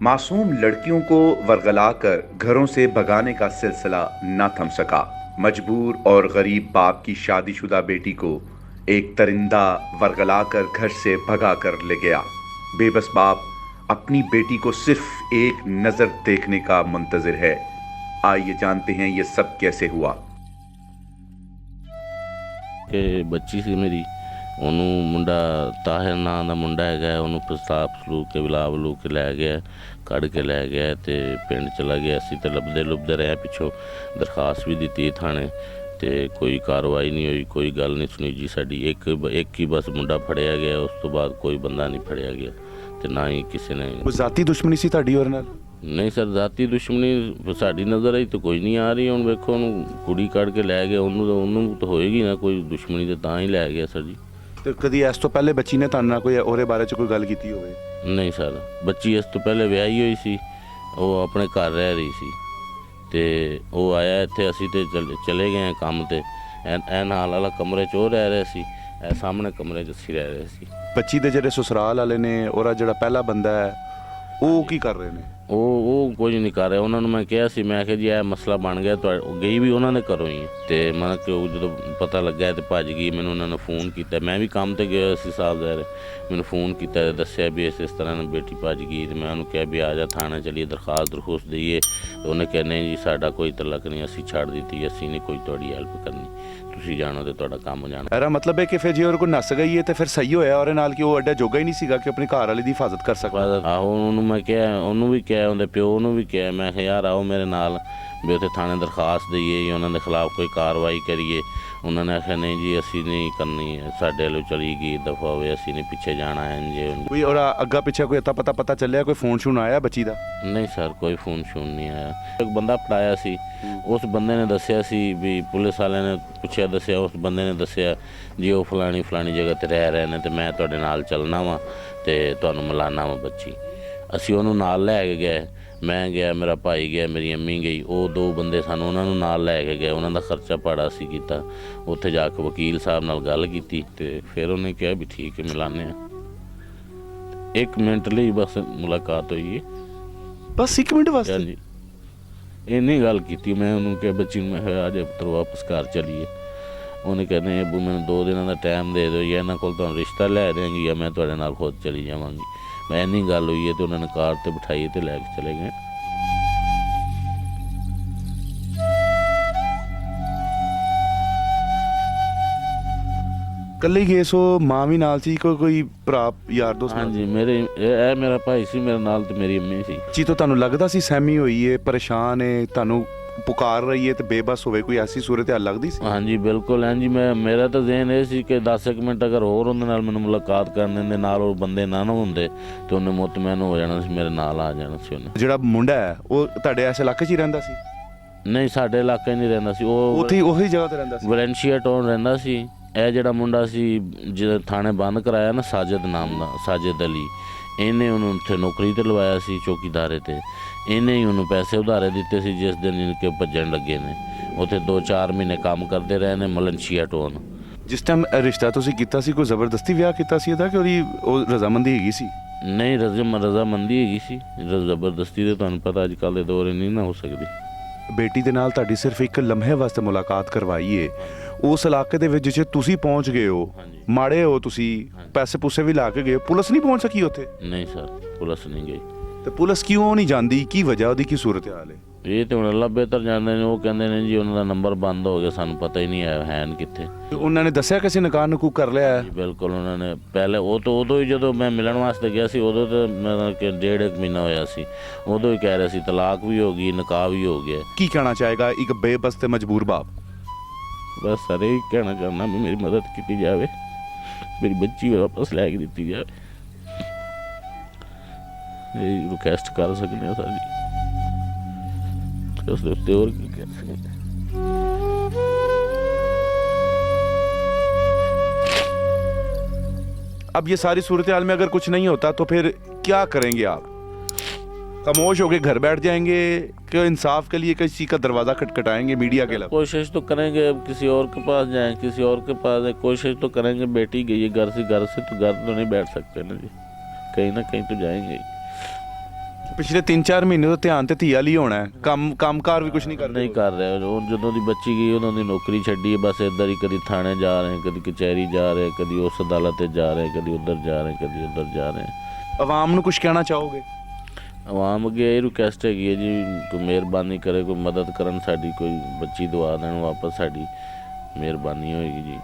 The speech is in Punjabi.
मासूम लड़कियों को वर्गलाकर घरों से भगाने का सिलसिला न थम सका। मजबूर और गरीब बाप की शादीशुदा बेटी को एक दरिंदा वर्गलाकर घर से भगा कर ले गया। बेबस बाप अपनी बेटी को सिर्फ एक नजर देखने का मुंतजिर है। आइए जानते हैं ये सब कैसे हुआ। ਕਿ ਬੱਚੀ ਸੀ ਮੇਰੀ, ਉਹਨੂੰ ਮੁੰਡਾ ਤਾਹਿਰ ਨਾਂ ਦਾ ਮੁੰਡਾ ਹੈਗਾ, ਉਹਨੂੰ ਪ੍ਰਸਤਾਪ ਸਲੂਕ ਕੇ ਵਿਲਾ ਵਲੂ ਕੇ ਲੈ ਗਿਆ, ਕੱਢ ਕੇ ਲੈ ਗਿਆ ਅਤੇ ਪਿੰਡ ਚਲਾ ਗਿਆ। ਅਸੀਂ ਤਾਂ ਲੱਭਦੇ ਰਹੇ, ਪਿੱਛੋਂ ਦਰਖਾਸਤ ਵੀ ਦਿੱਤੀ ਥਾਣੇ ਅਤੇ ਕੋਈ ਕਾਰਵਾਈ ਨਹੀਂ ਹੋਈ, ਕੋਈ ਗੱਲ ਨਹੀਂ ਸੁਣੀ ਜੀ ਸਾਡੀ। ਇੱਕ ਹੀ ਬਸ ਮੁੰਡਾ ਫੜਿਆ ਗਿਆ, ਉਸ ਤੋਂ ਬਾਅਦ ਕੋਈ ਬੰਦਾ ਨਹੀਂ ਫੜਿਆ ਗਿਆ ਅਤੇ ਨਾ ਹੀ ਕਿਸੇ ਨੇ। ਕੋਈ ਜ਼ਾਤੀ ਦੁਸ਼ਮਣੀ ਸੀ ਤੁਹਾਡੀ ਉਹਦੇ ਨਾਲ? ਨਹੀਂ ਸਰ, ਜ਼ਾਤੀ ਦੁਸ਼ਮਣੀ ਸਾਡੀ ਨਜ਼ਰ ਆਈ ਤਾਂ ਕੋਈ ਨਹੀਂ ਆ ਰਹੀ। ਹੁਣ ਵੇਖੋ, ਉਹਨੂੰ ਕੁੜੀ ਕੱਢ ਕੇ ਲੈ ਗਿਆ, ਉਹਨੂੰ ਤਾਂ ਹੋਏਗੀ ਨਾ ਕੋਈ ਦੁਸ਼ਮਣੀ, ਤਾਂ ਹੀ ਲੈ ਗਿਆ ਸਰ ਜੀ। ਤੇ ਕਦੀ ਇਸ ਤੋਂ ਪਹਿਲੇ ਬੱਚੀ ਨੇ ਤੁਹਾਡੇ ਨਾਲ ਕੋਈ ਉਹਦੇ ਬਾਰੇ 'ਚ ਕੋਈ ਗੱਲ ਕੀਤੀ ਹੋਵੇ? ਨਹੀਂ ਸਰ, ਬੱਚੀ ਇਸ ਤੋਂ ਪਹਿਲੇ ਵਿਆਹੀ ਹੋਈ ਸੀ, ਉਹ ਆਪਣੇ ਘਰ ਰਹਿ ਰਹੀ ਸੀ ਅਤੇ ਉਹ ਆਇਆ ਇੱਥੇ, ਅਸੀਂ ਤਾਂ ਚਲੇ ਗਏ ਹਾਂ ਕੰਮ 'ਤੇ। ਇਹ ਨਾਲ ਵਾਲਾ ਕਮਰੇ 'ਚ ਉਹ ਰਹਿ ਰਿਹਾ ਸੀ, ਇਹ ਸਾਹਮਣੇ ਕਮਰੇ 'ਚ ਅਸੀਂ ਰਹਿ ਰਹੇ ਸੀ। ਬੱਚੀ ਦੇ ਜਿਹੜੇ ਸਸੁਰਾਲ ਵਾਲੇ ਨੇ, ਉਹਦਾ ਜਿਹੜਾ ਪਹਿਲਾ ਬੰਦਾ ਹੈ, ਉਹ ਕੀ ਕਰ ਰਹੇ ਨੇ? ਉਹ ਕੁਝ ਨਹੀਂ ਕਰ ਰਿਹਾ। ਉਹਨਾਂ ਨੂੰ ਮੈਂ ਕਿਹਾ ਸੀ, ਮੈਂ ਕਿਹਾ ਜੀ ਇਹ ਮਸਲਾ ਬਣ ਗਿਆ, ਗਈ ਵੀ ਉਹਨਾਂ ਨੇ ਘਰੋਂ ਹੀ ਅਤੇ ਮਤਲਬ ਕਿ ਉਹ ਜਦੋਂ ਪਤਾ ਲੱਗਿਆ ਅਤੇ ਭੱਜ ਗਈ। ਮੈਨੂੰ ਉਹਨਾਂ ਨੇ ਫੋਨ ਕੀਤਾ, ਮੈਂ ਵੀ ਕੰਮ 'ਤੇ ਗਿਆ ਸੀ ਸਾਹਿਬ ਜ਼ਾਹਿਰ, ਮੈਨੂੰ ਫੋਨ ਕੀਤਾ ਅਤੇ ਦੱਸਿਆ ਵੀ ਇਸ ਤਰ੍ਹਾਂ ਨਾਲ ਬੇਟੀ ਭੱਜ ਗਈ। ਅਤੇ ਮੈਂ ਉਹਨੂੰ ਕਿਹਾ ਵੀ ਆ ਜਾ ਥਾਣੇ ਚਲੀਏ, ਦਰਖਾਸਤ ਦਈਏ। ਉਹਨੇ ਕਿਹਾ ਨਹੀਂ ਜੀ, ਸਾਡਾ ਕੋਈ ਤਲਕ ਨਹੀਂ, ਅਸੀਂ ਛੱਡ ਦਿੱਤੀ, ਅਸੀਂ ਨਹੀਂ ਕੋਈ ਤੁਹਾਡੀ ਹੈਲਪ ਕਰਨੀ, ਤੁਸੀਂ ਜਾਣੋ ਅਤੇ ਤੁਹਾਡਾ ਕੰਮ ਜਾਣਾ। ਇਹਦਾ ਮਤਲਬ ਹੈ ਕਿ ਫਿਰ ਜੇ ਉਹਦੇ ਕੋਲ ਨੱਸ ਗਈ ਹੈ ਤਾਂ ਫਿਰ ਸਹੀ ਹੋਇਆ ਉਹਦੇ ਨਾਲ ਕਿ ਉਹ ਐਡਾ ਜੋਗਾ ਹੀ ਨਹੀਂ ਸੀਗਾ ਕਿ ਆਪਣੀ ਘਰ ਵਾਲੀ ਦੀ ਹਿਫਾਜ਼ਤ ਕਰ ਸਕਦਾ। ਆਹੋ, ਉਹਨੂੰ ਮੈਂ ਕਿਹਾ, ਉਹਨੂੰ ਵੀ ਕਿਹਾ, ਉਹਦੇ ਪਿਓ ਨੂੰ ਵੀ ਕਿਹਾ, ਮੈਂ ਕਿਹਾ ਯਾਰ ਆਓ ਮੇਰੇ ਨਾਲ ਵੀ ਉੱਥੇ ਥਾਣੇ ਦਰਖਾਸਤ ਦਈਏ ਜਾਂ ਉਹਨਾਂ ਦੇ ਖਿਲਾਫ ਕੋਈ ਕਾਰਵਾਈ ਕਰੀਏ। ਉਹਨਾਂ ਨੇ ਆਖਿਆ ਨਹੀਂ ਜੀ, ਅਸੀਂ ਨਹੀਂ ਕਰਨੀ, ਸਾਡੇ ਵੱਲੋਂ ਚਲੀ ਗਈ, ਦਫਾ ਹੋਵੇ, ਅਸੀਂ ਨਹੀਂ ਪਿੱਛੇ ਜਾਣਾ ਹੈ ਜੇ। ਕੋਈ ਉਹਦਾ ਅੱਗਾ ਪਿੱਛੇ ਕੋਈ ਅਤਾ ਪਤਾ ਚੱਲਿਆ? ਕੋਈ ਫੋਨ ਸ਼ੂਨ ਆਇਆ ਬੱਚੀ ਦਾ? ਨਹੀਂ ਸਰ, ਕੋਈ ਫੋਨ ਸ਼ੂਨ ਨਹੀਂ ਆਇਆ। ਇੱਕ ਬੰਦਾ ਫੜਾਇਆ ਸੀ, ਉਸ ਬੰਦੇ ਨੇ ਦੱਸਿਆ ਸੀ ਵੀ ਪੁਲਿਸ ਵਾਲਿਆਂ ਨੇ ਪੁੱਛਿਆ, ਦੱਸਿਆ, ਉਸ ਬੰਦੇ ਨੇ ਦੱਸਿਆ ਜੀ ਉਹ ਫਲਾਣੀ ਜਗ੍ਹਾ 'ਤੇ ਰਹਿ ਰਹੇ ਨੇ ਅਤੇ ਮੈਂ ਤੁਹਾਡੇ ਨਾਲ ਚੱਲਣਾ ਵਾ ਅਤੇ ਤੁਹਾਨੂੰ ਮਿਲਾਨਾ ਵਾ ਬੱਚੀ। ਅਸੀਂ ਉਹਨੂੰ ਨਾਲ ਲੈ ਕੇ ਗਏ, ਮੈਂ ਗਿਆ, ਮੇਰਾ ਭਾਈ ਗਿਆ, ਮੇਰੀ ਅੰਮੀ ਗਈ, ਉਹ ਦੋ ਬੰਦੇ ਸਾਨੂੰ ਉਹਨਾਂ ਨੂੰ ਨਾਲ ਲੈ ਕੇ ਗਏ। ਉਹਨਾਂ ਦਾ ਖਰਚਾ ਭਾੜਾ ਅਸੀਂ ਕੀਤਾ। ਉੱਥੇ ਜਾ ਕੇ ਵਕੀਲ ਸਾਹਿਬ ਨਾਲ ਗੱਲ ਕੀਤੀ ਅਤੇ ਫਿਰ ਉਹਨੇ ਕਿਹਾ ਵੀ ਠੀਕ ਹੈ, ਮਿਲਾਨੇ ਆ। 1 ਮਿੰਟ ਲਈ ਬਸ ਮੁਲਾਕਾਤ ਹੋਈ ਹੈ, ਬਸ 1 ਮਿੰਟ ਵਾਸਤੇ? ਹਾਂਜੀ, ਇੰਨੀ ਗੱਲ ਕੀਤੀ। ਮੈਂ ਉਹਨੂੰ ਕਿਹਾ ਬੱਚੀ ਨੂੰ, ਮੈਂ ਕਿਹਾ ਆ ਜਾ ਪੁੱਤਰ ਵਾਪਸ ਘਰ ਚਲੀਏ। ਉਹਨੇ ਕਹਿੰਦੇ ਅੱਬੂ ਮੈਨੂੰ 2 ਦਿਨਾਂ ਦਾ ਟਾਈਮ ਦੇ ਦਿਓ, ਜਾਂ ਇਹਨਾਂ ਕੋਲ ਤੁਹਾਨੂੰ ਰਿਸ਼ਤਾ ਲੈ ਦਿਆਂਗੀ ਜਾਂ ਮੈਂ ਤੁਹਾਡੇ ਨਾਲ ਖੁਦ ਚਲੀ ਜਾਵਾਂਗੀ। ਮੈਂ ਇੰਨੀ ਗੱਲ ਹੋਈ ਹੈ ਅਤੇ ਉਹਨਾਂ ਨੇ ਕਾਰ 'ਤੇ ਬਿਠਾਈ ਅਤੇ ਲੈ ਕੇ ਚਲੇ ਗਏ। ਇਕੱਲੇ ਗਏ ਸੋ? ਮਾਂ ਵੀ ਨਾਲ ਸੀ? ਕੋਈ ਭਰਾ ਯਾਰ ਦੋਸਤ? ਹਾਂਜੀ, ਇਹ ਮੇਰਾ ਭਾਈ ਸੀ ਮੇਰੇ ਨਾਲ ਅਤੇ ਮੇਰੀ ਅੰਮੀ ਸੀ ਜੀ। ਤੋਂ ਤੁਹਾਨੂੰ ਲੱਗਦਾ ਸੀ ਸਹਿਮੀ ਹੋਈ ਹੈ, ਪਰੇਸ਼ਾਨ ਹੈ, ਤੁਹਾਨੂੰ ਪੁਕਾਰ ਰਹੀ ਹੈ ਤੇ ਬੇਬਸ ਹੋਵੇ, ਕੋਈ ਐਸੀ ਸੂਰਤ ਹਾਲ ਲੱਗਦੀ ਸੀ? ਹਾਂਜੀ ਬਿਲਕੁਲ। ਹਾਂਜੀ, ਮੇਰਾ ਤਾਂ ਜ਼ਹਨ ਇਹ ਸੀ ਕਿ 10 ਮਿੰਟ ਅਗਰ ਹੋਰ ਉਹਦੇ ਨਾਲ ਮੈਨੂੰ ਮੁਲਾਕਾਤ ਕਰਨ ਦਿੰਦੇ, ਨਾਲ ਉਹ ਬੰਦੇ ਨਾ ਹੁੰਦੇ ਅਤੇ ਉਹਨੇ ਮੁਤਮੈਨ ਹੋ ਜਾਣਾ ਸੀ, ਮੇਰੇ ਨਾਲ ਆ ਜਾਣਾ ਸੀ ਉਹਨੇ। ਜਿਹੜਾ ਮੁੰਡਾ ਹੈ ਉਹ ਤੁਹਾਡੇ ਇਸ ਇਲਾਕੇ 'ਚ ਹੀ ਰਹਿੰਦਾ ਸੀ? ਨਹੀਂ, ਸਾਡੇ ਇਲਾਕੇ ਨਹੀਂ ਰਹਿੰਦਾ ਸੀ ਉਹ, ਉੱਥੇ ਉਹੀ ਜਗ੍ਹਾ 'ਤੇ ਰਹਿੰਦਾ ਸੀ? ਵੈਲੈਂਸ਼ੀਆ ਟਾਊਨ ਰਹਿੰਦਾ ਸੀ। ਇਹ ਜਿਹੜਾ ਮੁੰਡਾ ਸੀ ਜਿਹੜਾ ਥਾਣੇ ਬੰਦ ਕਰਾਇਆ ਨਾ, ਸਾਜਿਦ ਨਾਮ ਦਾ, ਸਾਜਿਦ ਅਲੀ, ਇਹਨੇ ਉਹਨੂੰ ਉੱਥੇ ਨੌਕਰੀ 'ਤੇ ਲਵਾਇਆ ਸੀ ਚੌਕੀਦਾਰੇ 'ਤੇ। ਇਹਨੇ ਹੀ ਉਹਨੂੰ ਪੈਸੇ ਉਧਾਰੇ ਦਿੱਤੇ ਸੀ ਜਿਸ ਦਿਨ ਇਨ ਕੇ ਭੱਜਣ ਲੱਗੇ ਨੇ। ਉੱਥੇ 2-4 ਮਹੀਨੇ ਕੰਮ ਕਰਦੇ ਰਹੇ ਨੇ ਮਲੰਸ਼ੀਆ ਟਾਊਨ। ਜਿਸ ਟਾਈਮ ਰਿਸ਼ਤਾ ਤੁਸੀਂ ਕੀਤਾ ਸੀ, ਕੋਈ ਜ਼ਬਰਦਸਤੀ ਵਿਆਹ ਕੀਤਾ ਸੀ ਇਹਦਾ ਕਿ ਉਹਦੀ ਉਹ ਰਜ਼ਾਮੰਦੀ ਹੈਗੀ ਸੀ? ਨਹੀਂ, ਰਜ਼ਾਮੰਦੀ ਹੈਗੀ ਸੀ। ਜ਼ਬਰਦਸਤੀ ਦੇ ਤੁਹਾਨੂੰ ਪਤਾ ਅੱਜ ਕੱਲ੍ਹ ਦੇ ਦੌਰ ਨਹੀਂ ਨਾ ਹੋ ਸਕਦੀ। ਬੇਟੀ ਦੇ ਨਾਲ ਤੁਹਾਡੀ ਸਿਰਫ ਇੱਕ ਲਮਹੇ ਵਾਸਤੇ ਮੁਲਾਕਾਤ ਕਰਵਾਈ ਏ। ਉਸ ਇਲਾਕੇ ਦੇ ਵਿੱਚ ਜੇ ਤੁਸੀਂ ਪਹੁੰਚ ਗਏ ਹੋ, ਮਾੜੇ ਹੋ ਤੁਸੀਂ, ਪੈਸੇ ਪੂਸੇ ਵੀ ਲਾ ਕੇ ਗਏ, ਪੁਲਿਸ ਨਹੀਂ ਪਹੁੰਚ ਸਕੀ ਉੱਥੇ? ਨਹੀਂ ਸਰ, ਪੁਲਿਸ ਨਹੀਂ ਗਈ। ਤੇ ਪੁਲਿਸ ਕਿਉਂ ਨਹੀਂ ਜਾਂਦੀ? ਕੀ ਵਜ੍ਹਾ ਉਹਦੀ? ਕੀ ਸੂਰਤ ਹਾਲ ਹੈ? ਇਹ ਤਾਂ ਹੁਣ ਅੱਲਾ ਬਿਹਤਰ ਜਾਣਦੇ ਨੇ। ਉਹ ਕਹਿੰਦੇ ਨੇ ਜੀ ਉਹਨਾਂ ਦਾ ਨੰਬਰ ਬੰਦ ਹੋ ਗਿਆ, ਸਾਨੂੰ ਪਤਾ ਹੀ ਨਹੀਂ ਹੈ ਕਿੱਥੇ। ਉਹਨਾਂ ਨੇ ਦੱਸਿਆ ਕਿਸੇ ਨਕਾਹ ਨਕੂ ਕਰ ਲਿਆ ਹੈ? ਬਿਲਕੁਲ, ਉਹਨਾਂ ਨੇ ਪਹਿਲੇ ਉਦੋਂ ਹੀ ਜਦੋਂ ਮੈਂ ਮਿਲਣ ਵਾਸਤੇ ਗਿਆ ਸੀ, ਉਦੋਂ ਤਾਂ ਮਤਲਬ ਕਿ 1.5 ਮਹੀਨਾ ਹੋਇਆ ਸੀ, ਉਦੋਂ ਹੀ ਕਹਿ ਰਿਹਾ ਸੀ ਤਲਾਕ ਵੀ ਹੋ ਗਈ, ਨਿਕਾਹ ਵੀ ਹੋ ਗਿਆ। ਕੀ ਕਹਿਣਾ ਚਾਹੇਗਾ ਇੱਕ ਬੇਬਸ ਤੇ ਮਜਬੂਰ ਬਾਪ? ਬਸ ਸਾਰੇ ਹੀ ਕਹਿਣਾ ਚਾਹੁੰਦਾ ਵੀ ਮੇਰੀ ਮਦਦ ਕੀਤੀ ਜਾਵੇ, ਮੇਰੀ ਬੱਚੀ ਵਾਪਸ ਲੈ ਕੇ ਦਿੱਤੀ ਜਾਵੇ। ਇਹ ਰਿਕੁਐਸਟ ਕਰ ਸਕਦੇ ਹਾਂ ਸਾਡੀ, ਉਸ ਦੇ ਉੱਤੇ ਹੋਰ ਕੀ ਕਰ ਸਕਦੇ। अब ये सारी सूरत हाल में अगर कुछ नहीं होता तो फिर क्या करेंगे आप? खामोश होकर घर बैठ जाएंगे कि इंसाफ के लिए किसी का दरवाज़ा खटखटाएंगे मीडिया के अलावा? कोशिश तो करेंगे, अब किसी और के पास जाएं, किसी और के पास जाएं, कोशिश तो करेंगे। बेटी गई है घर से तो घर तो नहीं बैठ सकते ना जी, कहीं ना कहीं तो जाएंगे ही। ਪਿਛਲੇ 3-4 ਮਹੀਨੇ ਤੋਂ ਧਿਆਨ ਤੇ ਧੀ ਵਾਲੀ ਹੋਣਾ ਹੈ, ਕੰਮਕਾਰ ਵੀ ਕੁਝ ਨਹੀਂ ਕਰਦੇ? ਨਹੀਂ ਕਰ ਰਿਹਾ ਉਹ, ਜਦੋਂ ਦੀ ਬੱਚੀ ਗਈ ਉਹਨਾਂ ਦੀ ਨੌਕਰੀ ਛੱਡੀ ਹੈ, ਬਸ ਇੱਧਰ ਹੀ ਕਦੀ ਥਾਣੇ ਜਾ ਰਹੇ, ਕਦੀ ਕਚਹਿਰੀ ਜਾ ਰਹੇ, ਕਦੀ ਉਸ ਅਦਾਲਤ ਤੇ ਜਾ ਰਹੇ, ਕਦੀ ਉੱਧਰ ਜਾ ਰਹੇ, ਕਦੀ ਉੱਧਰ ਜਾ ਰਹੇ। ਆਵਾਮ ਨੂੰ ਕੁਝ ਕਹਿਣਾ ਚਾਹੋਗੇ? ਆਵਾਮ ਅੱਗੇ ਇਹ ਰਿਕੁਐਸਟ ਹੈਗੀ ਹੈ ਜੀ, ਕੋਈ ਮਿਹਰਬਾਨੀ ਕਰੇ, ਕੋਈ ਮਦਦ ਕਰਨ ਸਾਡੀ, ਕੋਈ ਬੱਚੀ ਦਵਾ ਦੇਣ ਵਾਪਸ, ਸਾਡੀ ਮਿਹਰਬਾਨੀ ਹੋਏਗੀ ਜੀ।